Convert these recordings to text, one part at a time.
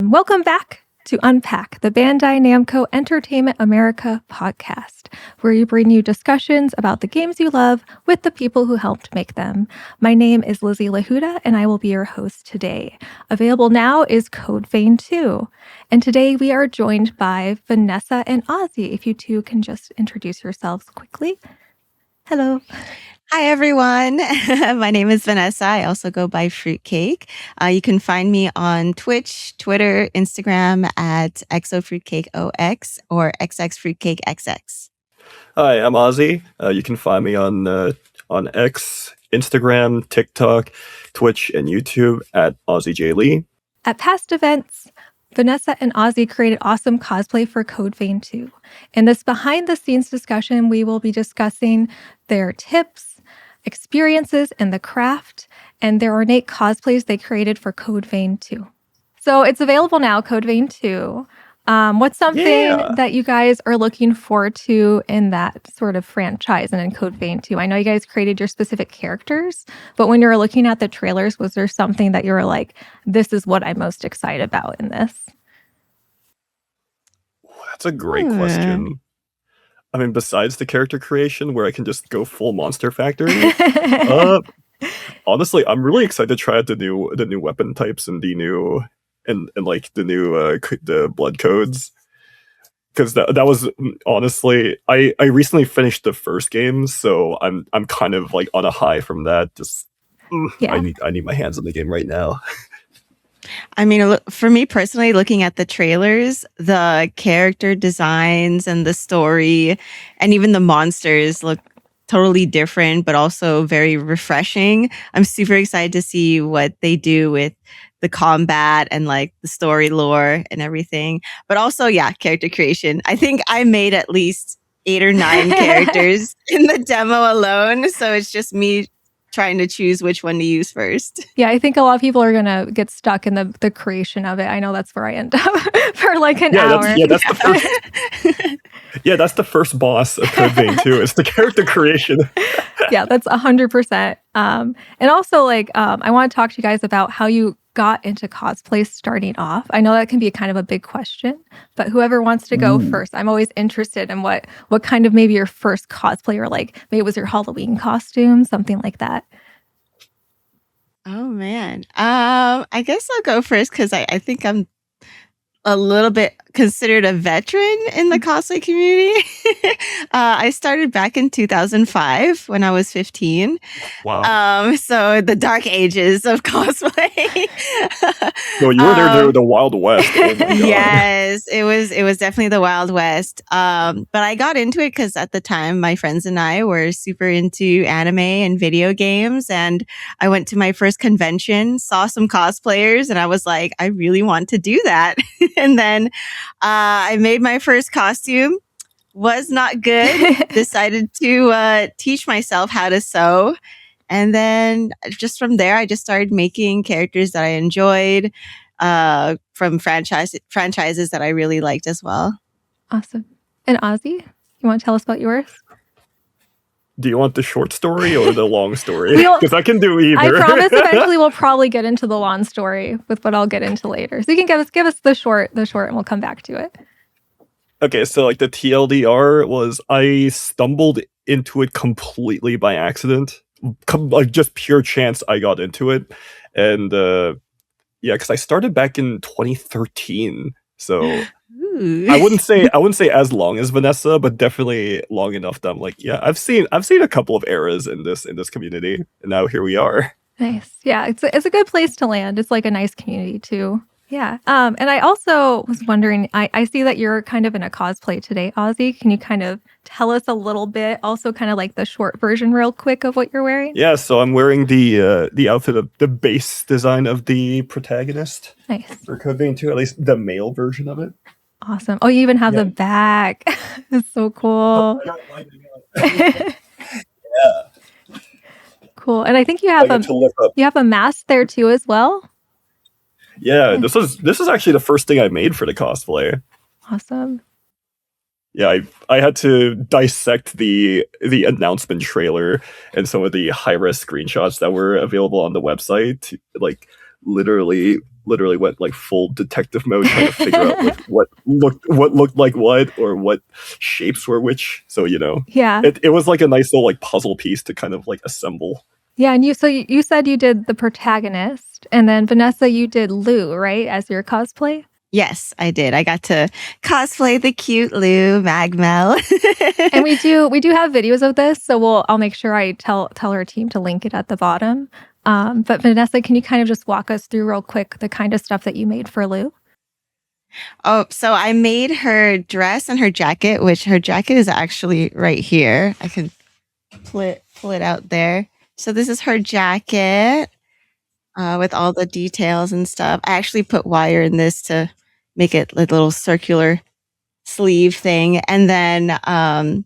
Welcome back to UNPAC, the Bandai Namco Entertainment America podcast, where we bring you discussions about the games you love with the people who helped make them. My name is Lizzie Lahuda, and I will be your host today. Available now is Code Vein 2. And today we are joined by Vanessa and Auzzie. If you two can just introduce yourselves quickly. Hello. Hi, everyone. My name is Vanessa. I also go by Fruitcake. You can find me on Twitch, Twitter, Instagram at XOFruitcakeOX or XXFruitcakeXX. Hi, I'm Auzzie. You can find me on X, Instagram, TikTok, Twitch, and YouTube at Auzzie J. Lee. At past events, Vanessa and Auzzie created awesome cosplay for Code Vein 2. In this behind-the-scenes discussion, we will be discussing their tips, experiences in the craft, and their ornate cosplays they created for Code Vein 2. So it's available now, Code Vein 2. What's something that you guys are looking forward to in that sort of franchise and in Code Vein 2? I know you guys created your specific characters, but when you were looking at the trailers, was there something that you were like, this is what I'm most excited about in this? That's a great question. I mean, besides the character creation where I can just go full Monster Factory, honestly, I'm really excited to try out the new weapon types and the new the blood codes, because that was honestly I recently finished the first game, so I'm kind of like on a high from that. Just I need my hands on the game right now. I mean, for me personally, looking at the trailers, the character designs and the story and even the monsters look totally different, but also very refreshing. I'm super excited to see what they do with the combat and like the story lore and everything. But also, character creation. I think I made at least 8 or 9 characters in the demo alone. So it's just me trying to choose which one to use first. Yeah, I think a lot of people are going to get stuck in the creation of it. I know that's where I end up for like an hour. That's the first. That's the first boss of Code Vein 2. It's the character creation. Yeah, that's 100%. And also, I want to talk to you guys about how you got into cosplay starting off. I know that can be kind of a big question, but whoever wants to go first, I'm always interested in what kind of maybe your first cosplay, or like maybe it was your Halloween costume, something like that. Oh man. I guess I'll go first because I think I'm a little bit considered a veteran in the cosplay community. I started back in 2005 when I was 15. Wow. So the dark ages of cosplay. No, you were there the Wild West. Oh my God. Yes, it was definitely the Wild West. But I got into it because at the time my friends and I were super into anime and video games, and I went to my first convention, saw some cosplayers, and I was like, I really want to do that. And then I made my first costume, was not good, decided to teach myself how to sew. And then just from there, I just started making characters that I enjoyed from franchises that I really liked as well. Awesome. And Auzzie, you want to tell us about yours? Do you want the short story or the long story? Because I can do either. I promise eventually we'll probably get into the long story with what I'll get into later. So you can give us the short, and we'll come back to it. Okay, so like the TLDR was I stumbled into it completely by accident. Like just pure chance I got into it. And because I started back in 2013. So I wouldn't say as long as Vanessa, but definitely long enough that I'm like, I've seen a couple of eras in this community, and now here we are. Nice. Yeah, it's a good place to land. It's like a nice community too. Yeah. And I also was wondering, I see that you're kind of in a cosplay today, Auzzie. Can you kind of tell us a little bit, also kind of like the short version real quick of what you're wearing? Yeah, so I'm wearing the outfit of the base design of the protagonist. Nice. For Code Vein 2, at least the male version of it. Awesome. Oh, you even have the back. It's so cool. Yeah. Cool. And I think you have a mask there too as well. Yeah, this is actually the first thing I made for the cosplay. Awesome. Yeah, I had to dissect the announcement trailer and some of the high-res screenshots that were available on the website to like literally went like full detective mode trying to figure out like, what looked like what, or what shapes were which. So Yeah. it was like a nice little like puzzle piece to kind of like assemble. Yeah, and you said you did the protagonist, and then Vanessa, you did Lou, right, as your cosplay? Yes, I did. I got to cosplay the cute Lou Magmell. And we do have videos of this, so I'll make sure I tell our team to link it at the bottom. But Vanessa, can you kind of just walk us through real quick the kind of stuff that you made for Lou? Oh, so I made her dress and her jacket, which her jacket is actually right here. I can pull it out there. So this is her jacket with all the details and stuff. I actually put wire in this to make it a little circular sleeve thing. And then I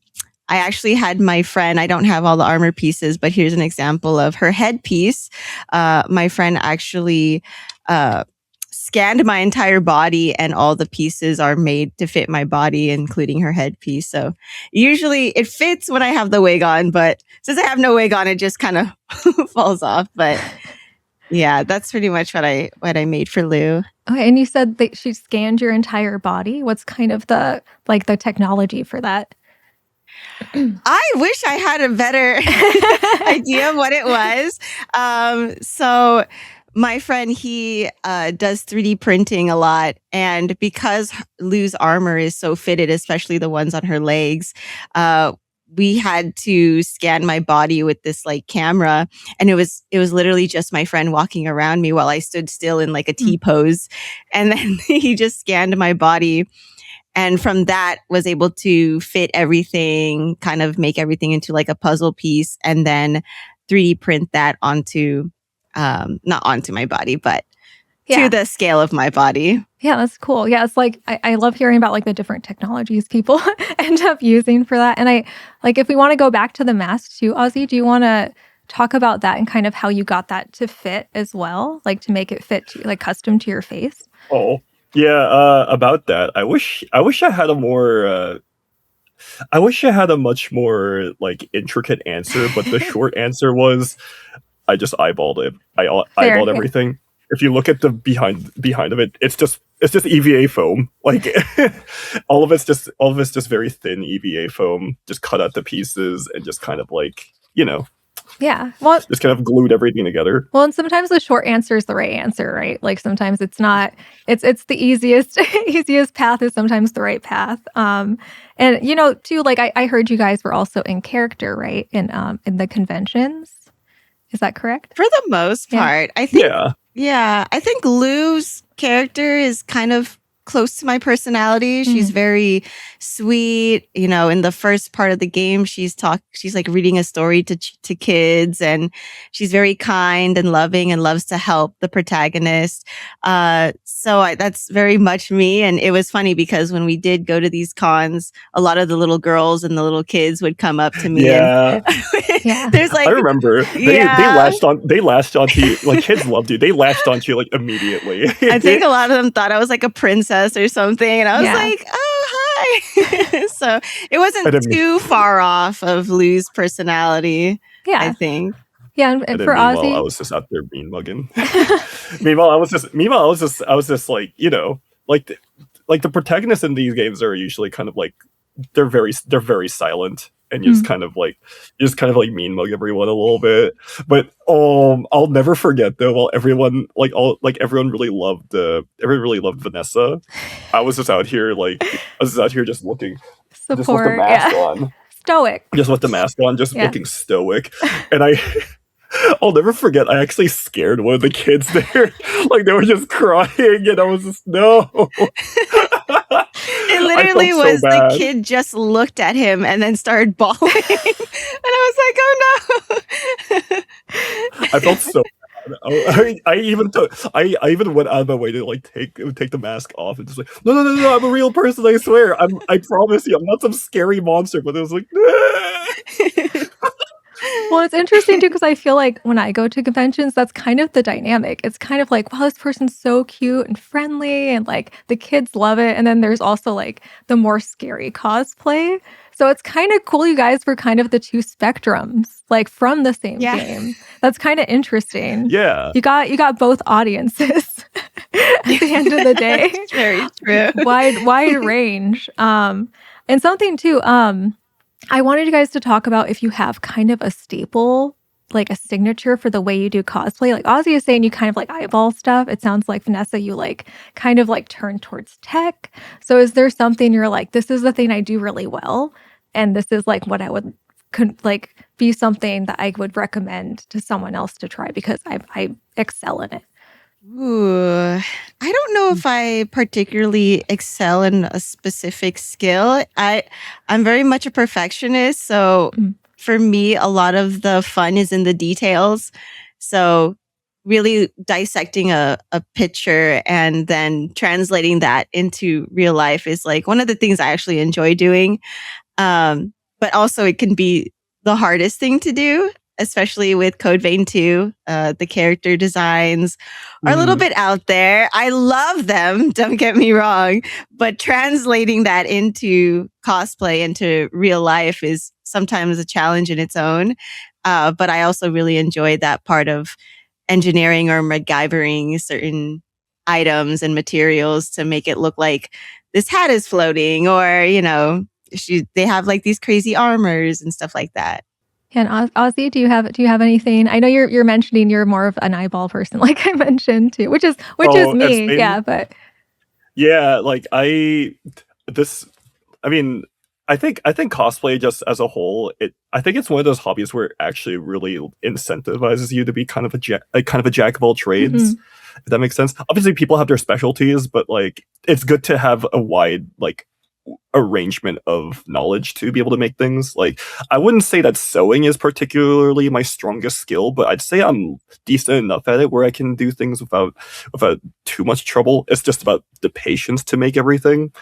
actually had my friend, I don't have all the armor pieces, but here's an example of her headpiece. My friend actually scanned my entire body, and all the pieces are made to fit my body, including her headpiece. So usually it fits when I have the wig on, but since I have no wig on, it just kind of falls off. But yeah, that's pretty much what I made for Lou. Okay, and you said that she scanned your entire body. What's kind of the technology for that? I wish I had a better idea of what it was. So my friend, he does 3D printing a lot. And because Lou's armor is so fitted, especially the ones on her legs, we had to scan my body with this like camera. And it was literally just my friend walking around me while I stood still in like a T pose. And then he just scanned my body. And from that was able to fit everything, kind of make everything into like a puzzle piece, and then 3D print that onto, not onto my body, but to the scale of my body. Yeah, that's cool. Yeah, it's like, I love hearing about like the different technologies people end up using for that. And I like, if we want to go back to the mask too, Auzzie, do you want to talk about that and kind of how you got that to fit as well? Like to make it fit to, like custom to your face? Oh. Yeah, about that. I wish I had a more I wish I had a much more like intricate answer, but the short answer was I just eyeballed it. Eyeballed everything. If you look at the behind of it, it's just EVA foam. Like all of it's just very thin EVA foam, just cut out the pieces and just kind of like, Yeah. Well, just kind of glued everything together. Well, and sometimes the short answer is the right answer, right? Like sometimes it's not. It's the easiest path is sometimes the right path. And too, like I heard you guys were also in character, right? In the conventions. Is that correct? For the most part, I think. Yeah, I think Lou's character is kind of close to my personality. She's very sweet. In the first part of the game, she's like reading a story to kids, and she's very kind and loving and loves to help the protagonist. So that's very much me. And it was funny because when we did go to these cons, a lot of the little girls and the little kids would come up to me. Yeah. And there's like, I remember they latched on to you. Like kids loved you. They latched onto you like immediately. I think a lot of them thought I was like a princess or something, and I was like, oh, hi. So it wasn't too far off of Lou's personality. I think. Yeah, and for Auzzie, I was just out there mean mugging. Meanwhile, I was just like, like the protagonists in these games are usually kind of like they're very silent, and you just kind of like mean mug everyone a little bit. But I'll never forget though. While everyone really loved Vanessa, I was just out here just looking support, just with the mask on. Stoic. Just with the mask on, just looking stoic. And I'll never forget, I actually scared one of the kids there. Like, they were just crying, and I was just, no. It literally was so the kid just looked at him and then started bawling. And I was like, oh no. I felt so bad. I even went out of my way to like take the mask off and just like, no, I'm a real person, I swear. I promise you, I'm not some scary monster. But it was like, Well, it's interesting too, because I feel like when I go to conventions, that's kind of the dynamic. It's kind of like, wow, this person's so cute and friendly, and like the kids love it. And then there's also like the more scary cosplay. So it's kind of cool you guys were kind of the two spectrums, like from the same game. That's kind of interesting. Yeah. You got both audiences at the end of the day. It's very true. Wide range. And something too, I wanted you guys to talk about if you have kind of a staple, like a signature for the way you do cosplay. Like Auzzie is saying you kind of like eyeball stuff. It sounds like Vanessa, you like kind of like turn towards tech. So is there something you're like, this is the thing I do really well, and this is like what I would like be something that I would recommend to someone else to try because I excel in it? Ooh, I don't know if I particularly excel in a specific skill. I'm very much a perfectionist, so for me, a lot of the fun is in the details. So really dissecting a picture and then translating that into real life is like one of the things I actually enjoy doing. But also it can be the hardest thing to do, especially with Code Vein 2. The character designs are a little bit out there. I love them, don't get me wrong, but translating that into cosplay, into real life is sometimes a challenge in its own. But I also really enjoy that part of engineering or MacGyvering certain items and materials to make it look like this hat is floating, or, you know, they have like these crazy armors and stuff like that. And Auzzie, do you have anything? I know you're mentioning you're more of an eyeball person, like I mentioned too, which is me. Yeah, but yeah, like I think cosplay just as a whole, I think it's one of those hobbies where it actually really incentivizes you to be kind of a jack of all trades. If that makes sense. Obviously, people have their specialties, but like it's good to have a wide like arrangement of knowledge to be able to make things. Like I wouldn't say that sewing is particularly my strongest skill, but I'd say I'm decent enough at it where I can do things without too much trouble. It's just about the patience to make everything.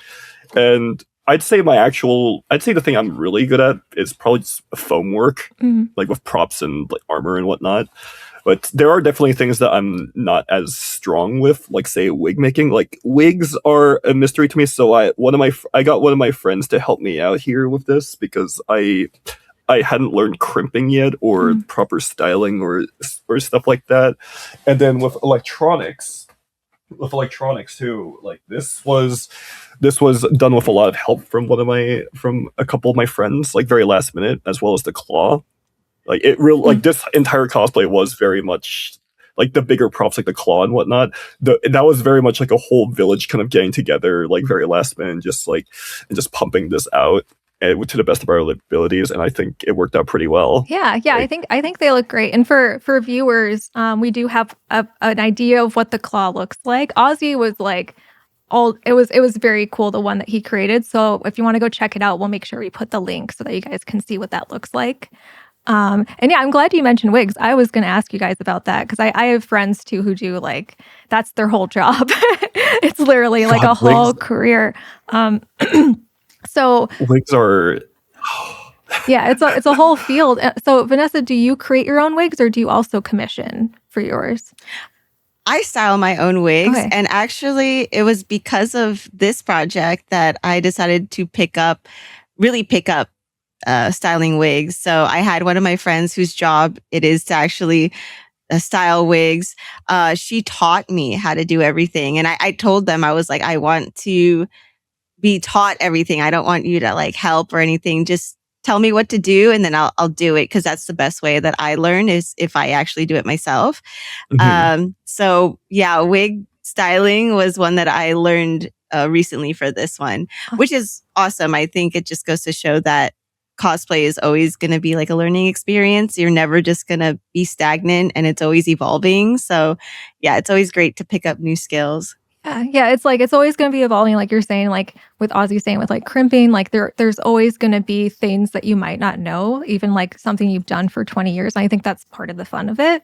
And I'd say the thing I'm really good at is probably just foam work, like with props and like armor and whatnot. But there are definitely things that I'm not as strong with, like say wig making. Like wigs are a mystery to me. So I got one of my friends to help me out here with this because I hadn't learned crimping yet or proper styling or stuff like that. And then with electronics too, like this was done with a lot of help from a couple of my friends, like very last minute, as well as the claw. Like it real like this entire cosplay was very much like the bigger props, like the claw and whatnot. That was very much like a whole village kind of getting together, like very last minute, and just pumping this out to the best of our abilities, and I think it worked out pretty well. Yeah. Like, I think they look great. And for viewers, we do have an idea of what the claw looks like. Auzzie was like it was very cool, the one that he created. So if you want to go check it out, we'll make sure we put the link so that you guys can see what that looks like. And yeah, I'm glad you mentioned wigs. I was going to ask you guys about that because I have friends too who do like that's their whole job. It's literally like a whole career. So wigs are yeah, it's a whole field. So Vanessa, do you create your own wigs or do you also commission for yours? I style my own wigs, and actually it was because of this project that I decided to pick up styling wigs. So I had one of my friends whose job it is to actually style wigs. She taught me how to do everything. And I told them, I was like, I want to be taught everything. I don't want you to like help or anything. Just tell me what to do and then I'll do it. Cause that's the best way that I learn is if I actually do it myself. So yeah, wig styling was one that I learned recently for this one, which is awesome. I think it just goes to show that cosplay is always going to be like a learning experience. You're never just going to be stagnant and it's always evolving. So yeah, it's always great to pick up new skills. Yeah, it's like it's always going to be evolving, like you're saying, like with Auzzie saying with like crimping, like there's always going to be things that you might not know, even like something you've done for 20 years. And I think that's part of the fun of it.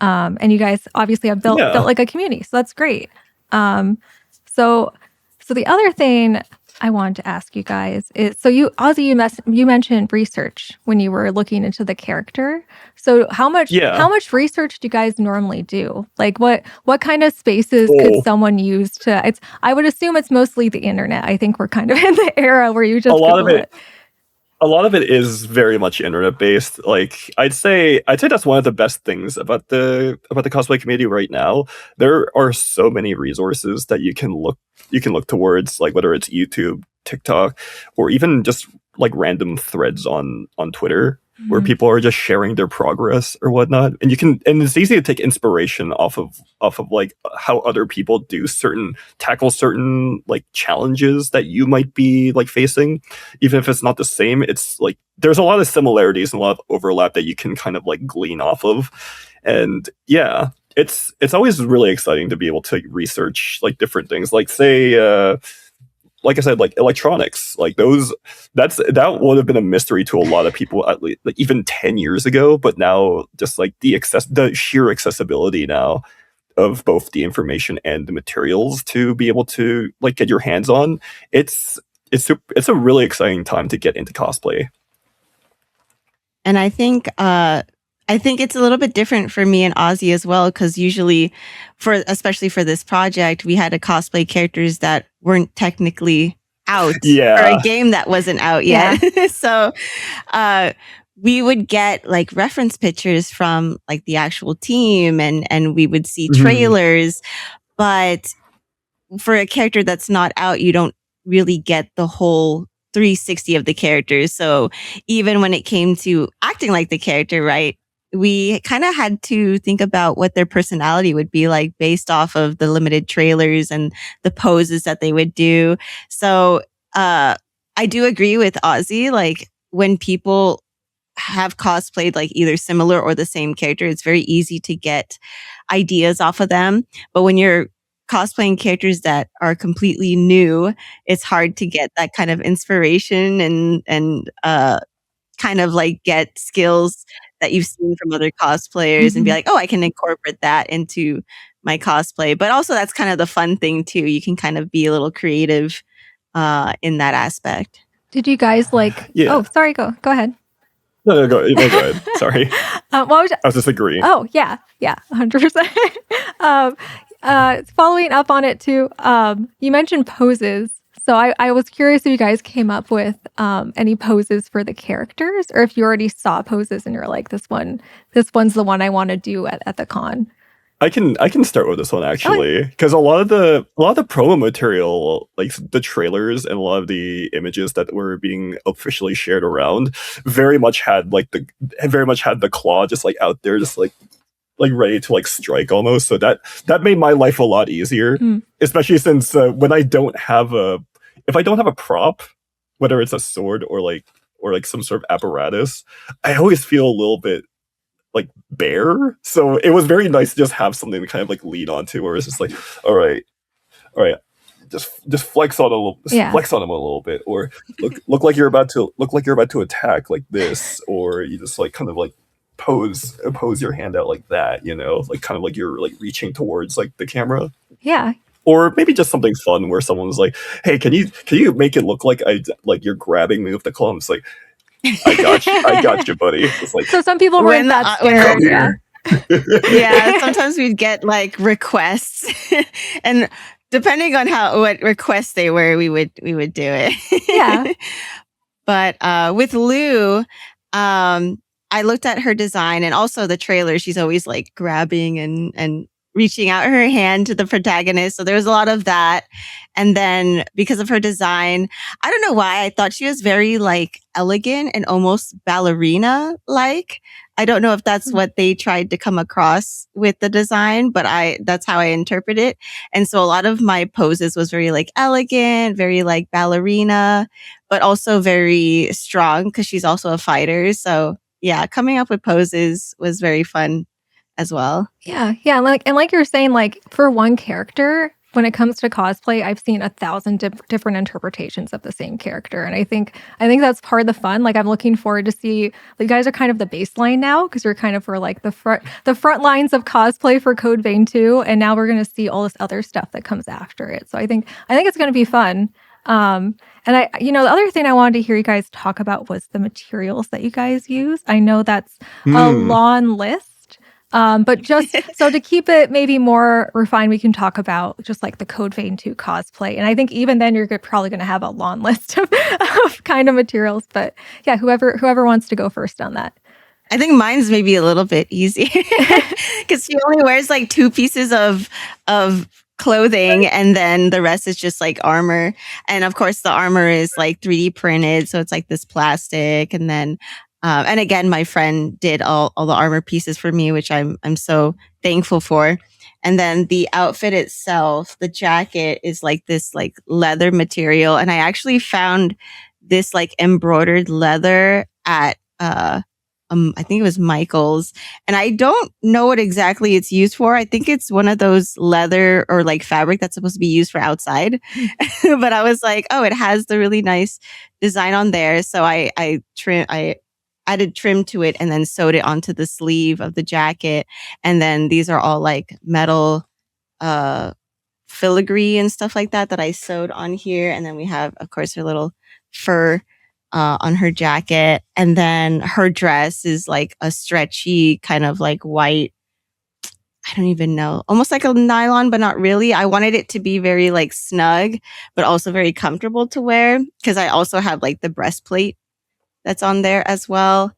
And you guys obviously have built like a community, so that's great. So the other thing I wanted to ask you guys is, so Auzzie, you mentioned research when you were looking into the character. So how much research do you guys normally do? Like what kind of spaces could someone use to? I would assume it's mostly the internet. I think we're kind of in the era where you just a lot of it. a lot of it is very much internet based. Like I'd say that's one of the best things about the cosplay community right now. There are so many resources that you can look towards, like whether it's YouTube, TikTok, or even just like random threads on Twitter where people are just sharing their progress or whatnot. And it's easy to take inspiration off of like how other people tackle certain like challenges that you might be like facing. Even if it's not the same, it's like there's a lot of similarities and a lot of overlap that you can kind of like glean off of. And yeah, it's always really exciting to be able to research like different things. Like say like I said, like electronics, like that would have been a mystery to a lot of people at least like even 10 years ago. But now just like the sheer accessibility now of both the information and the materials to be able to like get your hands on, it's a really exciting time to get into cosplay. And I think it's a little bit different for me and Auzzie as well, because usually, especially for this project, we had to cosplay characters that weren't technically out, Yeah. or a game that wasn't out yet. Yeah. So we would get like reference pictures from like the actual team, and we would see trailers. But for a character that's not out, you don't really get the whole 360 of the characters. So even when it came to acting like the character, right, we kind of had to think about what their personality would be like based off of the limited trailers and the poses that they would do. So I do agree with Auzzie. Like when people have cosplayed like either similar or the same character, it's very easy to get ideas off of them. But when you're cosplaying characters that are completely new, it's hard to get that kind of inspiration and kind of like get skills that you've seen from other cosplayers and be like, oh, I can incorporate that into my cosplay. But also that's kind of the fun thing too. You can kind of be a little creative in that aspect. Did you guys like, oh, sorry, go ahead. No, go ahead. Sorry. I was just agreeing. Oh, yeah, 100%. Following up on it too, you mentioned poses. So I was curious if you guys came up with any poses for the characters, or if you already saw poses and you're like, this one's the one I want to do at the con. I can start with this one actually, because a lot of the promo material, like the trailers and a lot of the images that were being officially shared around, very much had the claw just like out there, just like ready to like strike almost. So that made my life a lot easier, especially since when if I don't have a prop, whether it's a sword or like some sort of apparatus, I always feel a little bit like bare. So it was very nice to just have something to kind of like lean onto, where it's just like, all right, just flex on flex on him a little bit, or look like you're about to attack like this, or you just like kind of like pose your hand out like that, you know, like kind of like you're like reaching towards like the camera. Yeah. Or maybe just something fun where someone's like, hey, can you make it look like you're grabbing me with the claw? It's like, I got you, buddy. It's like, so some people were in that scared. Yeah, sometimes we'd get like requests, and depending on what requests they were, we would do it. Yeah. But with Lou, I looked at her design and also the trailer. She's always like grabbing and reaching out her hand to the protagonist. So there was a lot of that. And then because of her design, I don't know why, I thought she was very like elegant and almost ballerina like. I don't know if that's what they tried to come across with the design, but that's how I interpret it. And so a lot of my poses was very like elegant, very like ballerina, but also very strong because she's also a fighter. So yeah, coming up with poses was very fun as well. Yeah. Like you're saying, like for one character, when it comes to cosplay, I've seen 1,000 different interpretations of the same character, and I think that's part of the fun. Like I'm looking forward to see. You guys are kind of the baseline now because you're kind of for like the front lines of cosplay for Code Vein 2, and now we're going to see all this other stuff that comes after it. So I think it's going to be fun. And the other thing I wanted to hear you guys talk about was the materials that you guys use. I know that's a long list. But just so to keep it maybe more refined, we can talk about just like the Code Vein 2 cosplay. And I think even then you're probably going to have a long list of kind of materials. But yeah, whoever wants to go first on that. I think mine's maybe a little bit easier because she only wears like 2 pieces of clothing, and then the rest is just like armor. And of course, the armor is like 3D printed, so it's like this plastic. And then, and again, my friend did all the armor pieces for me, which I'm so thankful for. And then the outfit itself, the jacket is like this like leather material, and I actually found this like embroidered leather at I think it was Michael's, and I don't know what exactly it's used for. I think it's one of those leather or like fabric that's supposed to be used for outside. But I was like, oh, it has the really nice design on there. So I added trim to it and then sewed it onto the sleeve of the jacket. And then these are all like metal filigree and stuff like that I sewed on here. And then we have, of course, her little fur on her jacket. And then her dress is like a stretchy kind of like white, I don't even know, almost like a nylon, but not really. I wanted it to be very like snug, but also very comfortable to wear, because I also have like the breastplate that's on there as well.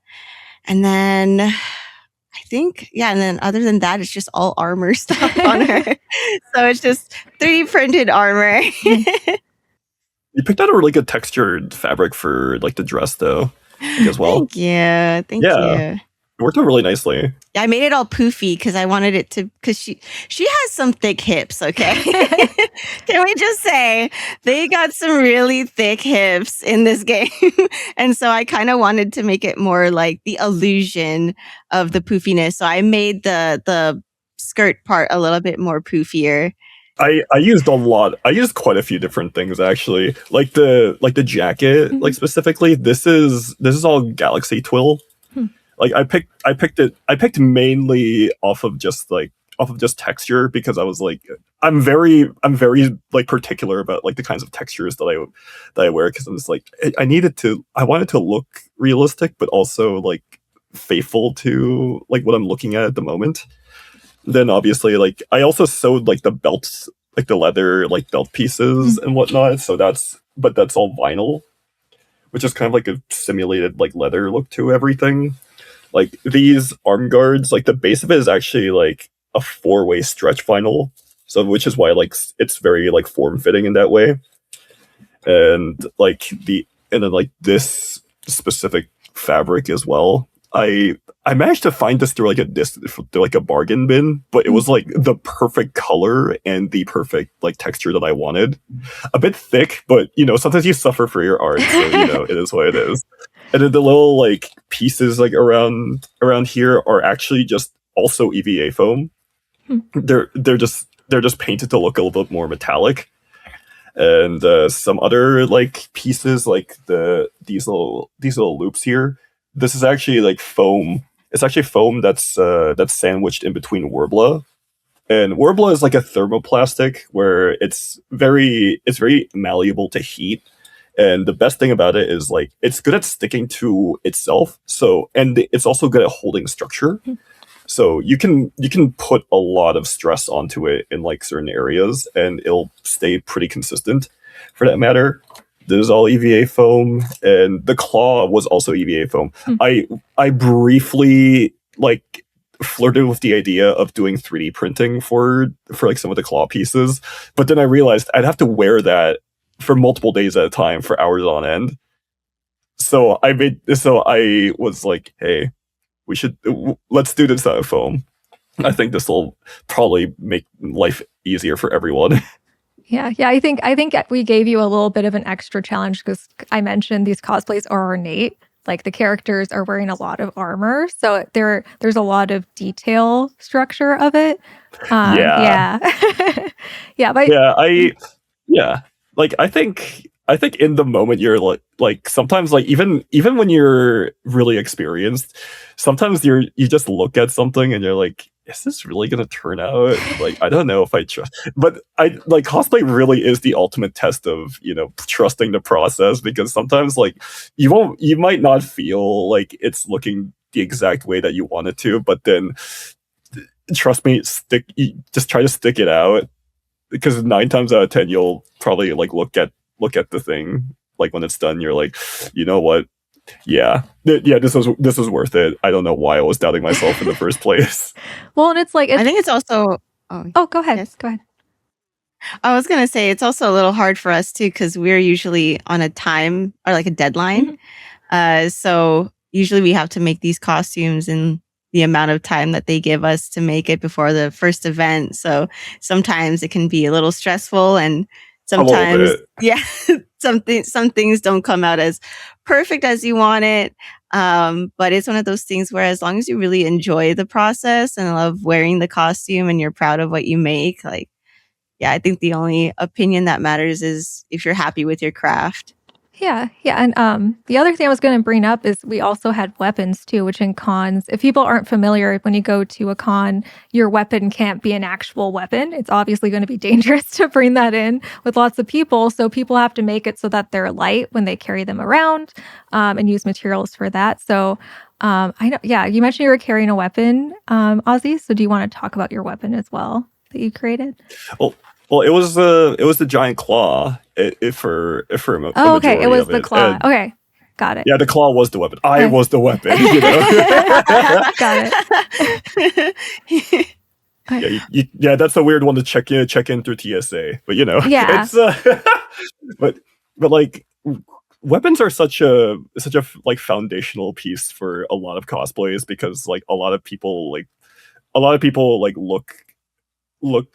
And then I think, yeah, and then other than that, it's just all armor stuff on her. So it's just 3D printed armor. You picked out a really good textured fabric for like the dress, though, as well. Thank you. Thank you. It worked out really nicely. I made it all poofy because I wanted it to, because she has some thick hips, okay? Can we just say they got some really thick hips in this game? And so I kind of wanted to make it more like the illusion of the poofiness. So I made the skirt part a little bit more poofier. I used a lot. I used quite a few different things, actually. Like the jacket, like specifically, this is all Galaxy Twill. Like I picked mainly off of just texture, because I was like, I'm very like particular about like the kinds of textures that I wear, because I'm just like, I wanted to look realistic, but also like faithful to like what I'm looking at the moment. Then obviously, like I also sewed like the belts, like the leather like belt pieces and whatnot. So that's all vinyl, which is kind of like a simulated like leather look to everything. Like these arm guards, like the base of it is actually like a 4-way stretch vinyl, so which is why like it's very like form fitting in that way. And then like this specific fabric as well. I managed to find this through like a bargain bin, but it was like the perfect color and the perfect like texture that I wanted. A bit thick, but sometimes you suffer for your art, so it is what it is. And then the little like pieces like around here are actually just also EVA foam. They're just painted to look a little bit more metallic. And some other like pieces, like these little loops here. This is actually like foam. It's actually foam that's sandwiched in between Worbla. And Worbla is like a thermoplastic where it's very malleable to heat. And the best thing about it is like it's good at sticking to itself. So, and it's also good at holding structure. So you can put a lot of stress onto it in like certain areas, and it'll stay pretty consistent. For that matter, this is all EVA foam, and the claw was also EVA foam. I briefly like flirted with the idea of doing 3D printing for like some of the claw pieces, but then I realized I'd have to wear that for multiple days at a time for hours on end. So I was like, hey, let's do this out of foam. I think this will probably make life easier for everyone. Yeah. I think we gave you a little bit of an extra challenge because I mentioned these cosplays are ornate. Like the characters are wearing a lot of armor, so there's a lot of detail structure of it. Yeah. Like I think in the moment you're like sometimes like even when you're really experienced, sometimes you just look at something and you're like, is this really gonna turn out? Like, I don't know if I trust. But I like cosplay really is the ultimate test of trusting the process, because sometimes like you might not feel like it's looking the exact way that you want it to, but then trust me, just try to stick it out, because 9 times out of 10 you'll probably like look at the thing like when it's done. You're like, you know what? Yeah, this was worth it. I don't know why I was doubting myself in the first place. Well, and it's like I think it's also. Go ahead. Yes. Go ahead. I was gonna say it's also a little hard for us too, because we're usually on a time or like a deadline. So usually we have to make these costumes in the amount of time that they give us to make it before the first event. So sometimes it can be a little stressful, and sometimes, yeah, some things don't come out as perfect as you want it. But it's one of those things where as long as you really enjoy the process and love wearing the costume and you're proud of what you make, like, yeah, I think the only opinion that matters is if you're happy with your craft. Yeah. And the other thing I was going to bring up is we also had weapons too, which in cons, if people aren't familiar, when you go to a con, your weapon can't be an actual weapon. It's obviously going to be dangerous to bring that in with lots of people. So people have to make it so that they're light when they carry them around, and use materials for that. So I know, yeah, you mentioned you were carrying a weapon, Auzzie. So do you want to talk about your weapon as well that you created? Well, it was the giant claw. For okay, it was the claw. And, okay, got it. Yeah, the claw was the weapon. I was the weapon. You know? Got it. Yeah, that's a weird one to check in through TSA. But yeah, it's but like weapons are such a like foundational piece for a lot of cosplays, because like a lot of people look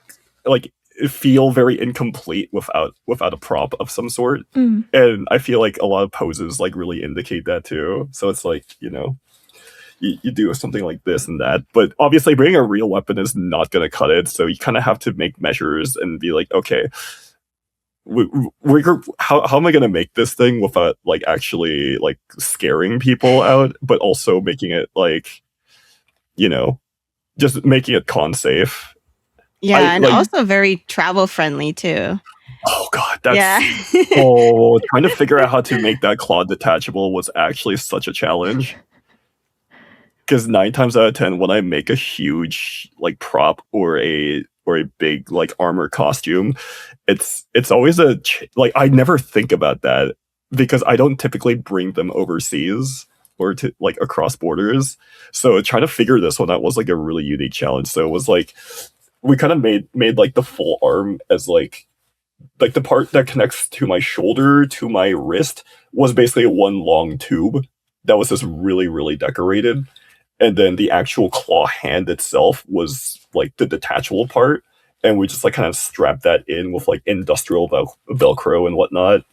like feel very incomplete without a prop of some sort. And I feel like a lot of poses like really indicate that too. So it's like, you do something like this and that, but obviously bringing a real weapon is not going to cut it. So you kind of have to make measures and be like, okay, how am I going to make this thing without like actually like scaring people out, but also making it like, just making it con safe. Yeah, and also very travel friendly too. Oh god, trying to figure out how to make that claw detachable was actually such a challenge. Because 9 times out of 10, when I make a huge like prop or a big like armor costume, it's always like I never think about that, because I don't typically bring them overseas or to like across borders. So trying to figure this one out was like a really unique challenge. So it was like, we kind of made like the full arm as like the part that connects to my shoulder to my wrist was basically one long tube that was just really, really decorated. And then the actual claw hand itself was like the detachable part. And we just like kind of strapped that in with like industrial Velcro and whatnot.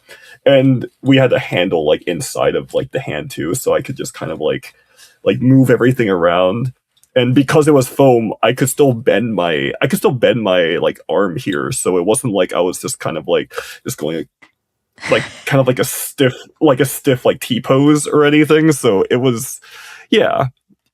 And we had a handle like inside of like the hand too. So I could just kind of like move everything around. And because it was foam, I could still bend my like arm here. So it wasn't like I was just kind of like just going like kind of like a stiff like T-pose or anything. So it was, yeah,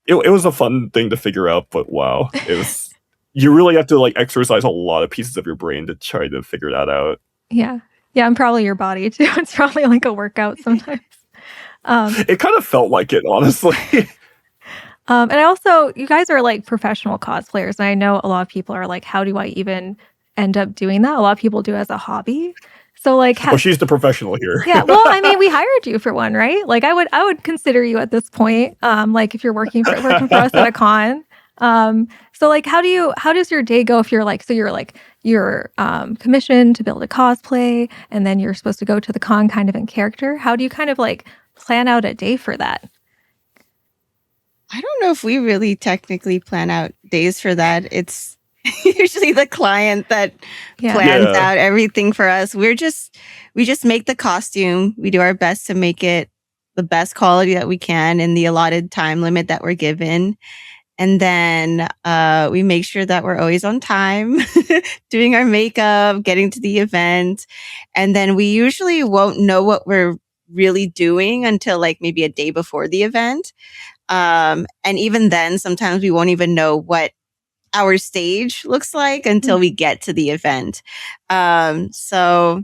it was a fun thing to figure out. But wow, it was, you really have to like exercise a lot of pieces of your brain to try to figure that out. Yeah, and probably your body too. It's probably like a workout sometimes. It kind of felt like it, honestly. And I also, you guys are like professional cosplayers, and I know a lot of people are like, how do I even end up doing that? A lot of people do it as a hobby. So like, she's the professional here. Yeah, well, I mean, we hired you for one, right? Like, I would consider you at this point. Like, if you're working for us at a con. So like, how does your day go if you're like, you're commissioned to build a cosplay, and then you're supposed to go to the con kind of in character? How do you kind of like plan out a day for that? I don't know if we really technically plan out days for that. It's usually the client that plans out everything for us. We just make the costume. We do our best to make it the best quality that we can in the allotted time limit that we're given. And then we make sure that we're always on time, doing our makeup, getting to the event. And then we usually won't know what we're really doing until like maybe a day before the event. And even then, sometimes we won't even know what our stage looks like until we get to the event. So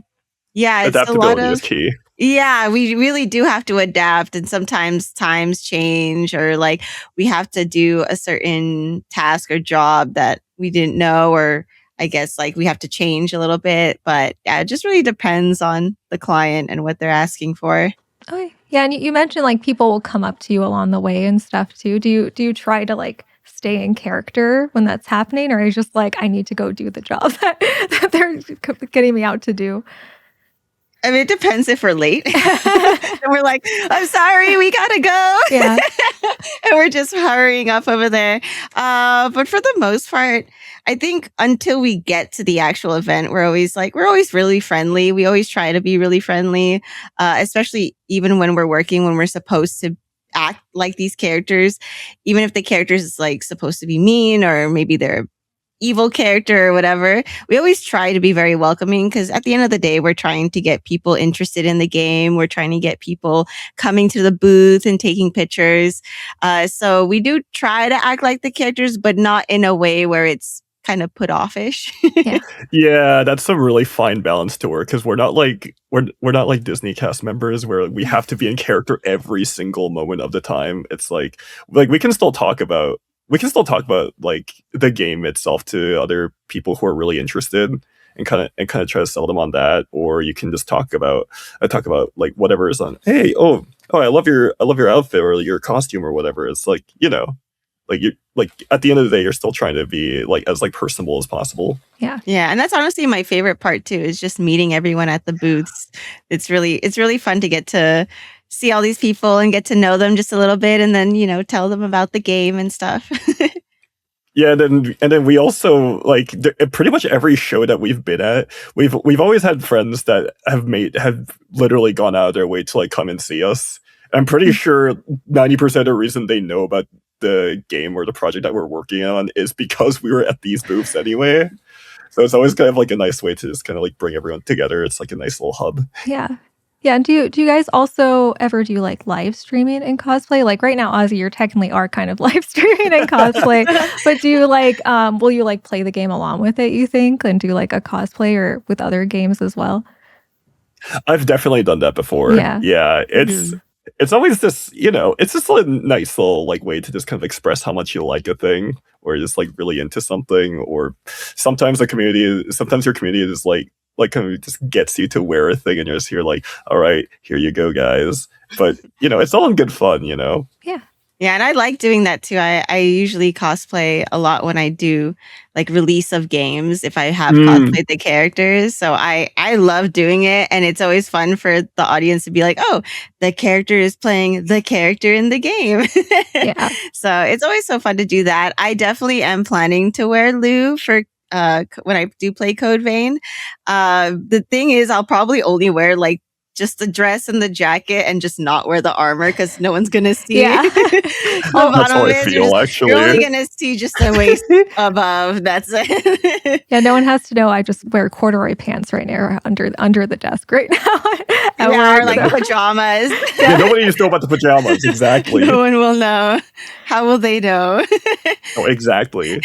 yeah, it's adaptability a lot of is key. Yeah, we really do have to adapt, and sometimes times change, or like we have to do a certain task or job that we didn't know, or I guess like we have to change a little bit. But yeah, it just really depends on the client and what they're asking for. Okay. Yeah, and you mentioned like people will come up to you along the way and stuff too. Do you try to like stay in character when that's happening, or are you just like I need to go do the job that they're getting me out to do? I mean, it depends if we're late. And we're like, I'm sorry, we gotta go. Yeah. And we're just hurrying up over there. But for the most part, I think until we get to the actual event, we're always really friendly. We always try to be really friendly, especially even when we're working, when we're supposed to act like these characters, even if the characters is like supposed to be mean, or maybe they're evil character or whatever. We always try to be very welcoming, because at the end of the day, we're trying to get people interested in the game. We're trying to get people coming to the booth and taking pictures. So we do try to act like the characters, but not in a way where it's kind of put offish. Yeah. Yeah, that's a really fine balance to work, because we're not like Disney cast members where we have to be in character every single moment of the time. It's like we can still talk about like the game itself to other people who are really interested, and kind of try to sell them on that. Or you can just talk about like whatever is on. Hey, I love your outfit or your costume or whatever. It's like, like you like at the end of the day, you're still trying to be like as like personable as possible. Yeah. Yeah, and that's honestly my favorite part too, is just meeting everyone at the booths. It's really fun to get to see all these people and get to know them just a little bit, and then, tell them about the game and stuff. Yeah, and then we also like pretty much every show that we've been at, we've always had friends that have literally gone out of their way to like come and see us. I'm pretty sure 90% of the reason they know about the game or the project that we're working on is because we were at these booths anyway. So it's always kind of like a nice way to just kind of like bring everyone together. It's like a nice little hub. Yeah. Yeah. And do you guys also ever do like live streaming in cosplay? Like right now, Auzzie, you technically are kind of live streaming in cosplay. But do you like will you like play the game along with it, you think, and do like a cosplay or with other games as well? I've definitely done that before. Yeah. Yeah. It's always this, it's just a nice little like way to just kind of express how much you like a thing, or just like really into something. Or sometimes your community is like kind of just gets you to wear a thing, and you're just here like, all right, here you go, guys. But it's all in good fun. Yeah. Yeah, and I like doing that too. I usually cosplay a lot when I do like release of games, if I have cosplayed the characters. So I love doing it, and it's always fun for the audience to be like, oh, the character is playing the character in the game. Yeah. So it's always so fun to do that. I definitely am planning to wear Lou for when I do play Code Vein. The thing is, I'll probably only wear like just the dress and the jacket, and just not wear the armor, because no one's gonna see Yeah. the That's bottom how of I it. feel, actually. You're only gonna see just the waist above. That's it. Yeah, no one has to know I just wear corduroy pants right now under the desk right now. Yeah, or like pajamas. Yeah, nobody needs to know about the pajamas. Exactly. No one will know. How will they know? Oh, exactly.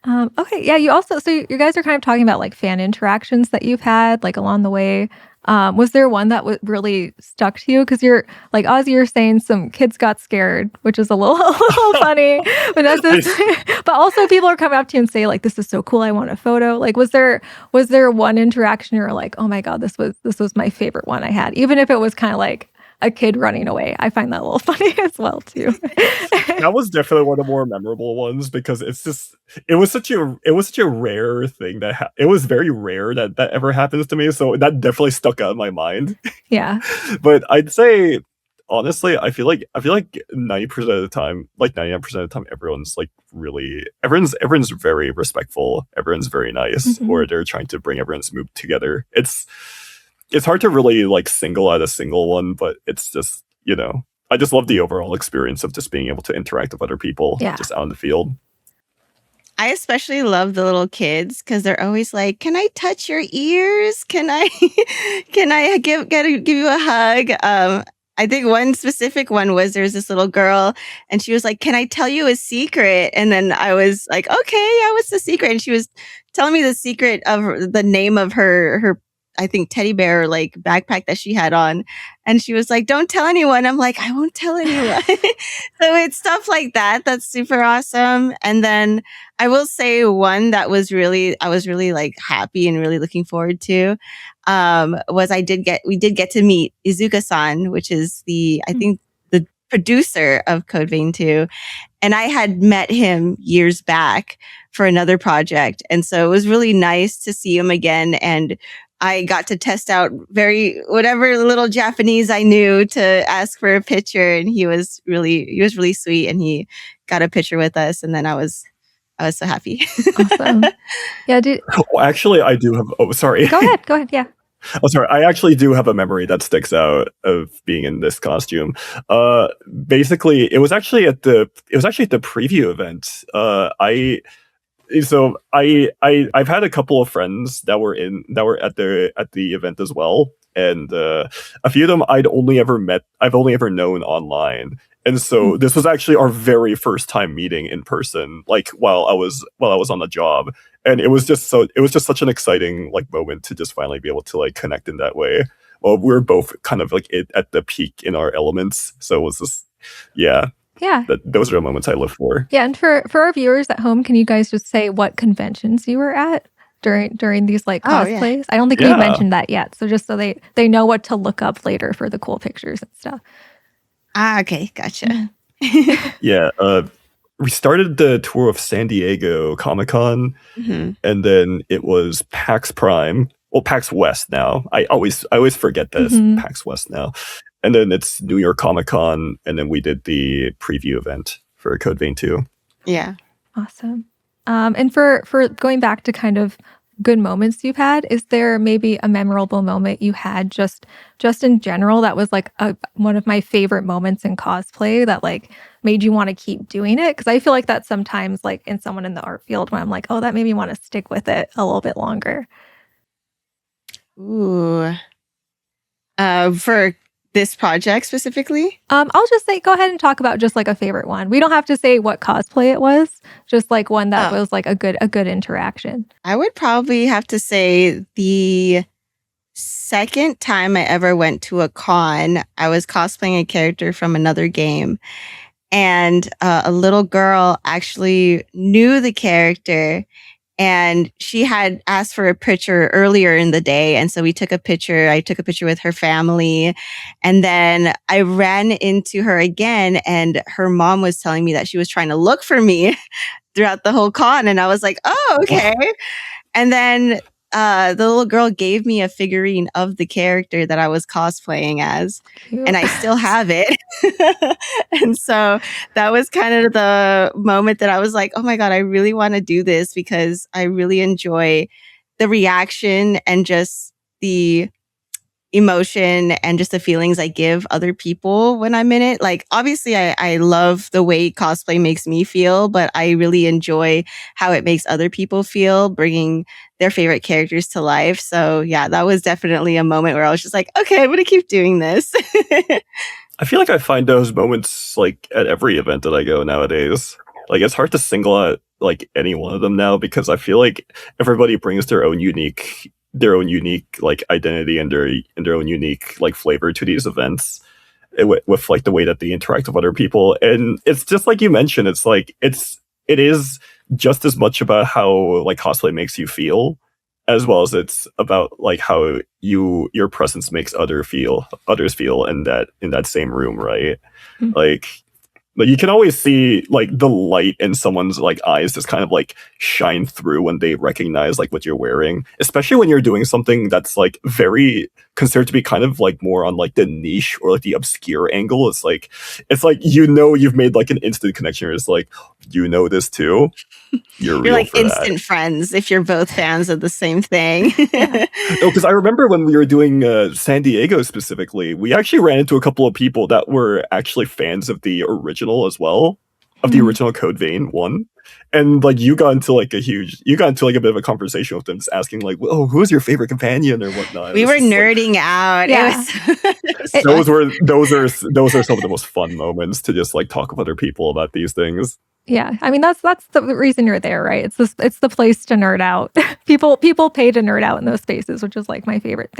Okay, yeah, so you guys are kind of talking about like fan interactions that you've had like along the way. Was there one that really stuck to you? Because you're like Auzzie, you're saying some kids got scared, which is a little funny. But also people are coming up to you and say like, "This is so cool, I want a photo." Like, was there one interaction you're like, "Oh my god, this was my favorite one I had," even if it was kind of like a kid running away? I find that a little funny as well too. That was definitely one of the more memorable ones, because it was such a rare thing it was very rare that ever happens to me. So that definitely stuck out in my mind. Yeah. But I'd say honestly, I feel like 90% of the time, like 99% of the time, everyone's very respectful. Everyone's very nice, Mhm. or they're trying to bring everyone's mood together. It's hard to really like single out a single one, but it's just, I just love the overall experience of just being able to interact with other people just out in the field. I especially love the little kids, because they're always like, "Can I touch your ears? Can I give you a hug?" I think one specific one was, there's this little girl, and she was like, "Can I tell you a secret?" And then I was like, "Okay, yeah, what's the secret?" And she was telling me the secret of the name of her I think teddy bear like backpack that she had on, and she was like, "Don't tell anyone." I'm like, "I won't tell anyone." So it's stuff like that that's super awesome. And then I will say one that was really I was really like happy and really looking forward to was we did get to meet Izuka-san, which is I think the producer of Code Vein 2. And I had met him years back for another project. And so it was really nice to see him again. And I got to test out whatever little Japanese I knew to ask for a picture. And he was really sweet. And he got a picture with us. And then I was so happy. Awesome. Yeah. Well, actually, I do have. Oh, sorry. Go ahead. Yeah. Oh, sorry. I actually do have a memory that sticks out of being in this costume. Basically, it was actually at the preview event. I've had a couple of friends that were at the event as well, and a few of them I've only ever known online. And so this was actually our very first time meeting in person, like while I was on the job. And it was just such an exciting like moment to just finally be able to like connect in that way. Well, we were both kind of like at the peak in our elements. So it was just, yeah. Those are the moments I live for. Yeah. And for our viewers at home, can you guys just say what conventions you were at during these like cosplays? Yeah. I don't think we've mentioned that yet. So just so they know what to look up later for the cool pictures and stuff. Okay. Gotcha. Yeah. We started the tour of San Diego Comic-Con, and then it was PAX Prime. Well, PAX West now. I always forget this. PAX West now. And then it's New York Comic-Con, and then we did the preview event for Code Vein 2. Yeah. Awesome. And for going back to kind of good moments you've had, is there maybe a memorable moment you had just in general that was like one of my favorite moments in cosplay that like made you want to keep doing it? Because I feel like that sometimes like in someone in the art field when I'm like, oh, that made me want to stick with it a little bit longer. Ooh. For this project specifically? I'll just say go ahead and talk about just like a favorite one. We don't have to say what cosplay it was, just like one that was like a good interaction. I would probably have to say the second time I ever went to a con, I was cosplaying a character from another game, and a little girl actually knew the character. And she had asked for a picture earlier in the day. And so we took a picture. I took a picture with her family. And then I ran into her again. And her mom was telling me that she was trying to look for me throughout the whole con. And I was like, oh, okay. And then the little girl gave me a figurine of the character that I was cosplaying as. Cute. And I still have it. And so that was kind of the moment that I was like, oh my God, I really want to do this because I really enjoy the reaction and just the emotion and just the feelings I give other people when I'm in it. Like, obviously, I love the way cosplay makes me feel, but I really enjoy how it makes other people feel, bringing their favorite characters to life. So yeah, that was definitely a moment where I was just like, okay, I'm going to keep doing this. I feel like I find those moments like at every event that I go nowadays. Like, it's hard to single out like any one of them now because I feel like everybody brings their own unique like identity and their own unique like flavor to these events with like the way that they interact with other people. And it's just like you mentioned, it's like it is just as much about how like cosplay makes you feel as well as it's about like how your presence makes others feel in that same room, right? Mm-hmm. Like you can always see like the light in someone's like eyes just kind of like shine through when they recognize like what you're wearing, especially when you're doing something that's like very considered to be kind of like more on like the niche or like the obscure angle. It's like you've made like an instant connection. It's like, you know this too. You're like instant friends if you're both fans of the same thing. No, because I remember when we were doing San Diego specifically, we actually ran into a couple of people that were actually fans of the original as well. of the original Code Vein one. And like you got into like a bit of a conversation with them, just asking like, "Oh, who's your favorite companion or whatnot?" We were nerding out. Yeah. Those are some of the most fun moments to just like talk with other people about these things. Yeah, I mean that's the reason you're there, right? It's the place to nerd out. people pay to nerd out in those spaces, which is like my favorite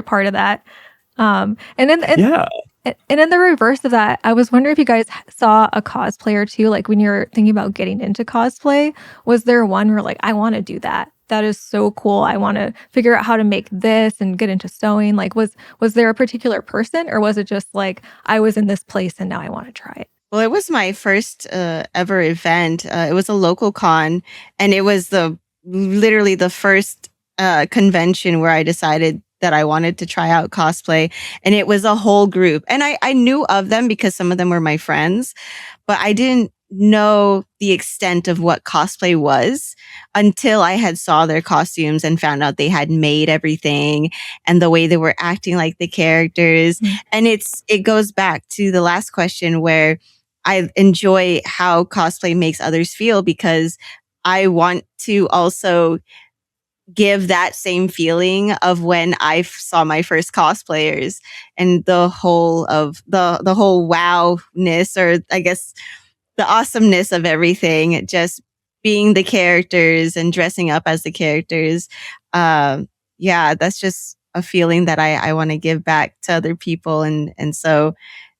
part of that. And in the reverse of that, I was wondering if you guys saw a cosplayer too, like when you're thinking about getting into cosplay. Was there one where like I want to do that? That is so cool. I want to figure out how to make this and get into sewing. Like was there a particular person, or was it just like I was in this place and now I want to try it? Well, it was my first ever event. It was a local con, and it was literally the first convention where I decided that I wanted to try out cosplay. And it was a whole group. And I knew of them because some of them were my friends, but I didn't know the extent of what cosplay was until I had saw their costumes and found out they had made everything and the way they were acting like the characters. Mm-hmm. And it goes back to the last question where I enjoy how cosplay makes others feel, because I want to also give that same feeling of when I saw my first cosplayers, and the whole wow-ness, or I guess the awesomeness of everything, just being the characters and dressing up as the characters. That's just a feeling that I want to give back to other people. And so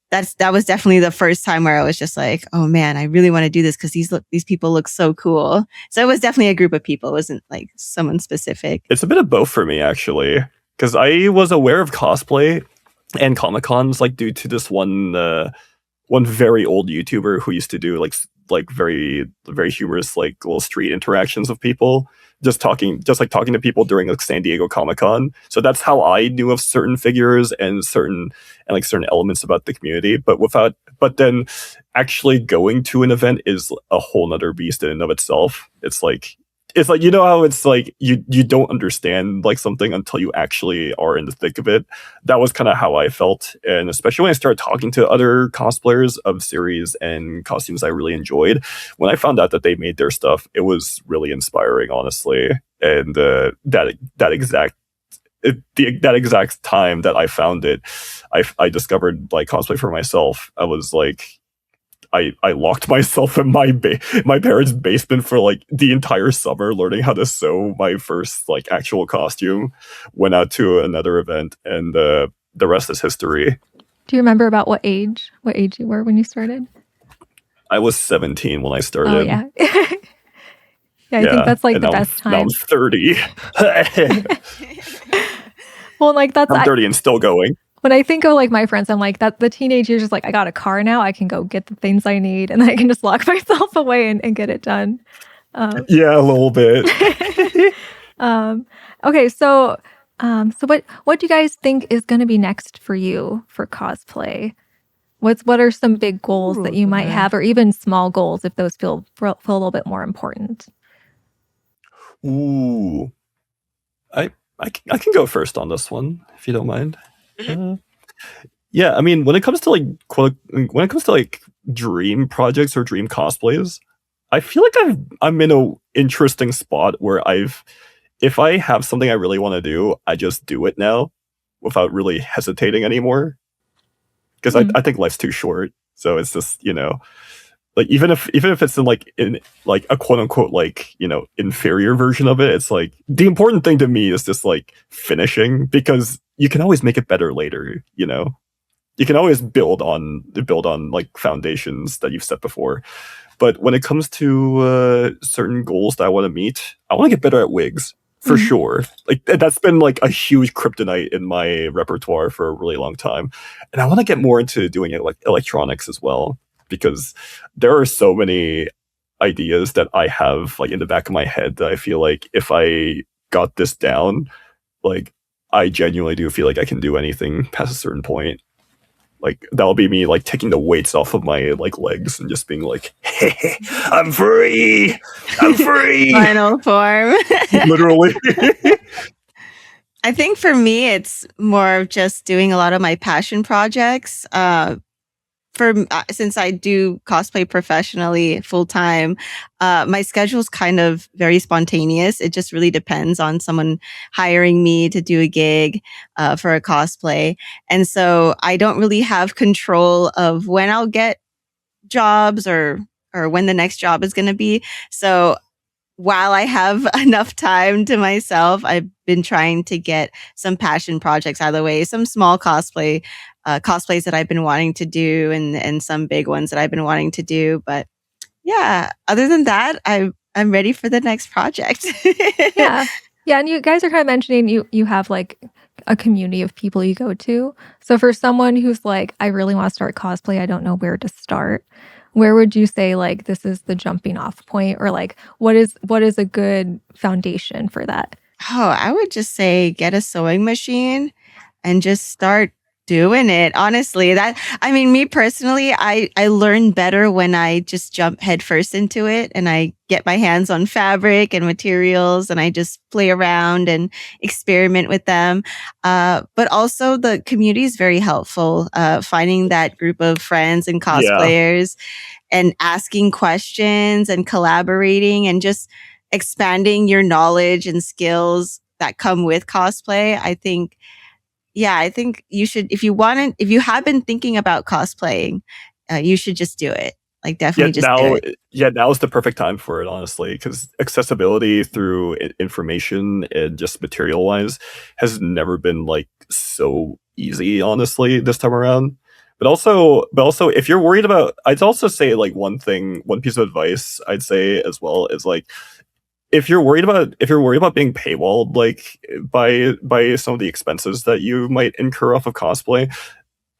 that was definitely the first time where I was just like, oh man, I really want to do this because these people look so cool. So it was definitely a group of people. It wasn't like someone specific. It's a bit of both for me, actually, because I was aware of cosplay and Comic-Cons like due to this one very old YouTuber who used to do like very, very humorous like little street interactions with people, just talking to people during like San Diego Comic-Con. So that's how I knew of certain figures and certain elements about the community. But then actually going to an event is a whole nother beast in and of itself. It's like, you know how it's like you don't understand like something until you actually are in the thick of it. That was kind of how I felt. And especially when I started talking to other cosplayers of series and costumes I really enjoyed, when I found out that they made their stuff, it was really inspiring, honestly. And that exact time that I found it, I discovered like cosplay for myself. I was like, I locked myself in my parents' basement for like the entire summer, learning how to sew my first like actual costume. Went out to another event, and the rest is history. Do you remember about what age you were when you started? I was 17 when I started. Oh yeah. I think that's like the best time. Now I'm 30. Well, like I'm 30 and still going. When I think of like my friends, I'm like that the teenage years is like I got a car now, I can go get the things I need, and I can just lock myself away and get it done. Yeah, a little bit. Okay, so what do you guys think is going to be next for you for cosplay? What are some big goals that you might have, or even small goals if those feel a little bit more important? Ooh, I can go first on this one if you don't mind. Yeah, I mean, when it comes to like dream projects or dream cosplays, I feel like I'm in an interesting spot where if I have something I really want to do, I just do it now without really hesitating anymore. Because I think life's too short. So it's just, like even if it's in a quote unquote like, inferior version of it, it's like the important thing to me is just like finishing, because you can always make it better later, You can always build on like foundations that you've set before. But when it comes to certain goals that I want to meet, I want to get better at wigs. For sure. Like that's been like a huge kryptonite in my repertoire for a really long time. And I want to get more into doing it like electronics as well, because there are so many ideas that I have like in the back of my head that I feel like if I got this down, like I genuinely do feel like I can do anything past a certain point. Like that'll be me like taking the weights off of my like legs and just being like, hey, I'm free. Final form. Literally. I think for me, it's more of just doing a lot of my passion projects. since I do cosplay professionally full time, my schedule is kind of very spontaneous. It just really depends on someone hiring me to do a gig for a cosplay, and so I don't really have control of when I'll get jobs or when the next job is going to be. So while I have enough time to myself, I've been trying to get some passion projects out of the way, some small cosplays that I've been wanting to do, and some big ones that I've been wanting to do. But yeah, other than that, I'm ready for the next project. Yeah. Yeah. And you guys are kind of mentioning you have like a community of people you go to. So for someone who's like, I really want to start cosplay, I don't know where to start. Where would you say like this is the jumping off point, or like what is a good foundation for that? Oh, I would just say get a sewing machine and just start doing it. Honestly, me personally, I learn better when I just jump headfirst into it and I get my hands on fabric and materials and I just play around and experiment with them. But also the community is very helpful. Finding that group of friends and Yeah. cosplayers and asking questions and collaborating and just expanding your knowledge and skills that come with cosplay. I think you should, if you have been thinking about cosplaying, you should just do it. Like definitely just do it. Now is the perfect time for it, honestly, because accessibility through information and just material wise has never been like so easy, honestly, this time around. But also, if you're worried about, I'd also say like one piece of advice I'd say as well is like, if you're worried about being paywalled like by some of the expenses that you might incur off of cosplay,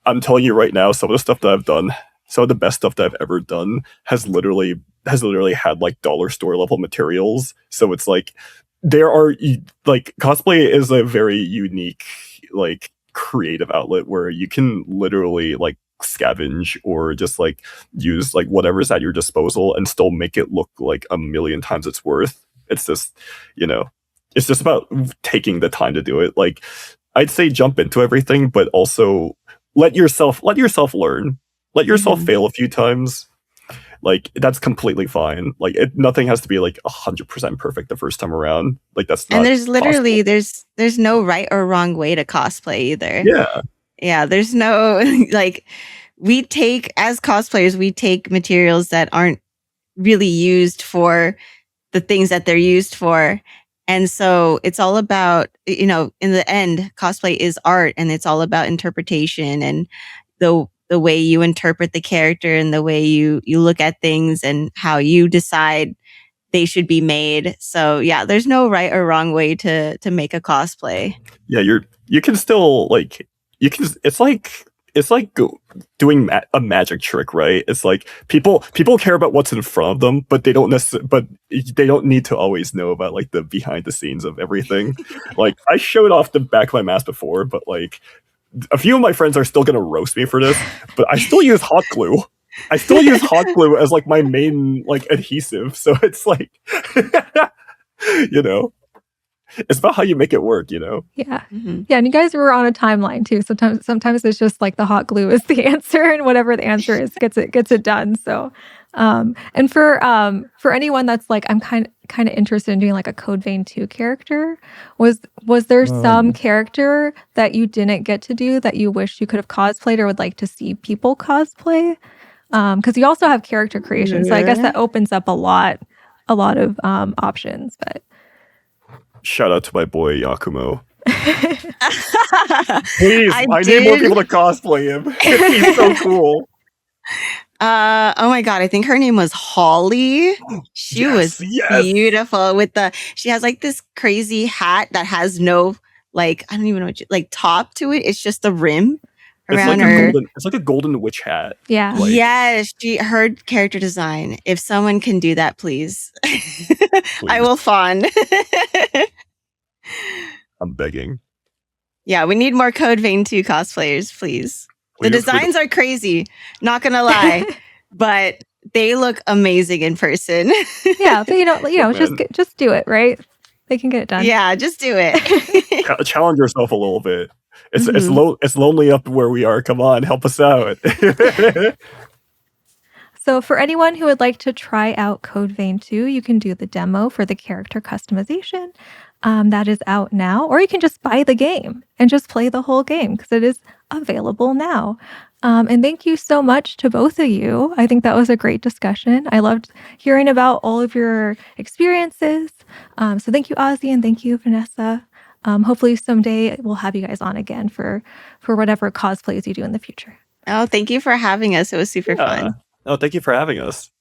I'm telling you right now, some of the stuff that I've done, some of the best stuff that I've ever done has literally had like dollar store level materials. So it's like there are like cosplay is a very unique like creative outlet where you can literally like scavenge or just like use like whatever's at your disposal and still make it look like a million times its worth. It's just, it's just about taking the time to do it. Like I'd say jump into everything, but also let yourself learn. Let yourself fail a few times. Like that's completely fine. Like nothing has to be like 100% perfect the first time around. Like that's not. And there's literally possible. there's no right or wrong way to cosplay either. Yeah. Yeah, there's no like as cosplayers, we take materials that aren't really used for the things that they're used for. And so it's all about, in the end, cosplay is art and it's all about interpretation and the way you interpret the character and the way you look at things and how you decide they should be made. So yeah, there's no right or wrong way to make a cosplay. Yeah, you can still like it's like doing a magic trick, right? It's like people care about what's in front of them, but they don't need to always know about like the behind the scenes of everything. Like I showed off the back of my mask before, but like a few of my friends are still gonna roast me for this, but I still use hot glue. I still use hot glue as like my main like adhesive. So it's like it's about how you make it work, Yeah. Mm-hmm. Yeah. And you guys were on a timeline too. Sometimes it's just like the hot glue is the answer and whatever the answer is gets it done. So, and for anyone that's like, I'm kind of interested in doing like a Code Vein 2 character, was there some character that you didn't get to do that you wish you could have cosplayed or would like to see people cosplay? Because you also have character creation. So I guess that opens up a lot of options, but. Shout out to my boy Yakumo. Please, I need more people to cosplay him. He's so cool. Oh my god, I think her name was Holly. She was beautiful she has like this crazy hat that has no like, I don't even know like top to it. It's just the rim around her. It's like a golden witch hat. Yeah. Like, yes, her character design. If someone can do that, please. I will fawn. I'm begging. Yeah, we need more Code Vein 2 cosplayers, please. The designs are crazy, not gonna lie, but they look amazing in person. Yeah, but just do it, right? They can get it done. Yeah, just do it. Challenge yourself a little bit. It's Mhm. it's lonely up where we are. Come on, help us out. So for anyone who would like to try out Code Vein 2, you can do the demo for the character customization. That is out now, or you can just buy the game and just play the whole game because it is available now. And thank you so much to both of you. I think that was a great discussion. I loved hearing about all of your experiences. So thank you, Auzzie, and thank you, Vanessa. Hopefully someday we'll have you guys on again for whatever cosplays you do in the future. Oh, thank you for having us. It was super fun. Oh, thank you for having us.